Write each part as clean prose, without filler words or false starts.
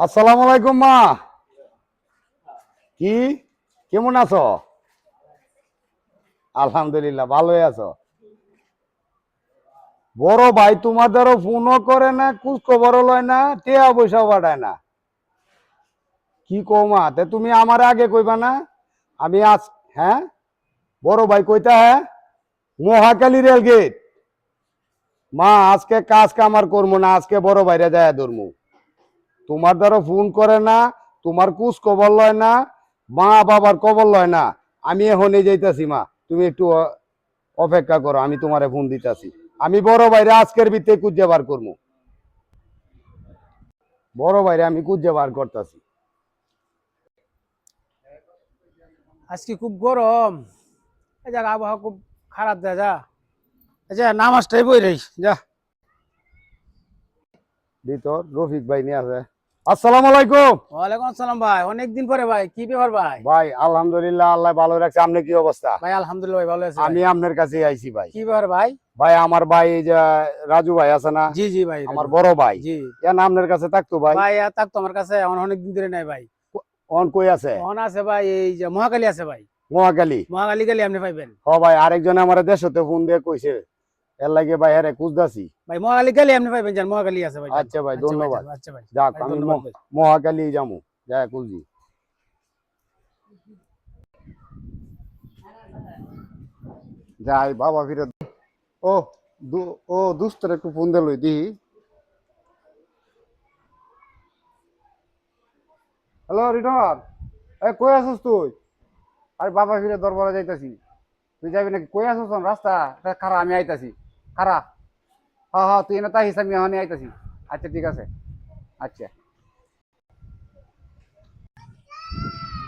আসসালামু আলাইকুম মা। কি কেমন আছো? আলহামদুলিল্লাহ, ভালোই আছো? বড় ভাই তোমাদেরও ফোনও করে না, খোঁজ খবরও লয় না, টিয়া পয়সাও পাঠায় না। কি কও মা? তে তুমি আমার আগে কইবা না? আমি আজ, হ্যাঁ, বড় ভাই কইতা, হ্যাঁ, মহাকালী রেল গেট। মা আজকে কাজ কামার করবো না, আজকে বড় ভাইরা যায় ধরমু। তোমার দ্বারা ফোন করে না, তোমার কুছ খবর লয় না, মা বাবার খবর লয় না। আমি এখনই যাইতাছি মা, তুমি একটু অপেক্ষা করো, আমি তোমারে ফোন দিতাছি। আমি বড় ভাইরে আজকের ভিতরে খুঁজে বার করবো। বড় ভাইরে আমি খুঁজে বার করতেছি। আজকে খুব গরম, এই জায়গা আবহাওয়া খুব খারাপ যা যা। এই যে নামাজটাই বই রই যা। ভিতর রফিক ভাই নিয়ে আছে। আসসালামু আলাইকুম। ওয়ালাইকুম আসসালাম ভাই, অনেকদিন পরে ভাই, কি ব্যাপার ভাই? ভাই আলহামদুলিল্লাহ, আল্লাহ ভালো রাখছে। আপনি কি অবস্থা? ভাই আলহামদুলিল্লাহ ভাই, ভালো আছি ভাই। আমি আপনার কাছে আইছি ভাই। কি ব্যাপার ভাই? ভাই আমার ভাই এই যে রাজু ভাই আছে না, জি জি ভাই, আমার রাজু ভাই। বড় ভাই, জি এর নাম আপনার কাছে থাকতো ভাই? ভাই, আর তাক তো আমার কাছে আমার অনেক দিন ধরে নাই ভাই। অন কই আছে? ওখানে আছে ভাই, এই যে মহাকালী আছে ভাই। মহাকালী? মহাকালী গেলে আপনি পাইবেন। হ ভাই, আরেকজনে আমার দেশতে ফোন দিয়ে কইছে, এর লাগে ভাই আরে খুঁজতাছি। ভাই মহাকালী গেলে আপনি পাইবেন, যান মহাকালী আছে ভাই, যান। আচ্ছা ভাই, আচ্ছা ভাই, ধন্যবাদ। যান। আচ্ছা ভাই, যাক, ভাই আমি ধন্যবাদ ভাই। মহাকালী যামু, যা খুঁজি। যাই বাবা ফিরে। ও ও দুস্তর একটু ফোন দিল দি। হ্যালো রিটন, এ কই আছিস তুই? আরে বাবা ফিরে দরবারে যাইতাছি। তুই যাবি নাকি? কই আছিস? রাস্তা খারা, আমি আইতাছি। খারা, হ্যাঁ হ্যাঁ, তুই এনে তাহিস, আমি এখনই আইতাছি। আচ্ছা ঠিক আছে। আচ্ছা।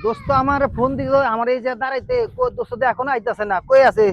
দোস্ত আমার ফোন দিল, আমার এই যে দাঁড়াইতে, কই দোস্ত তো এখনো আইতাছে না, কই আছে?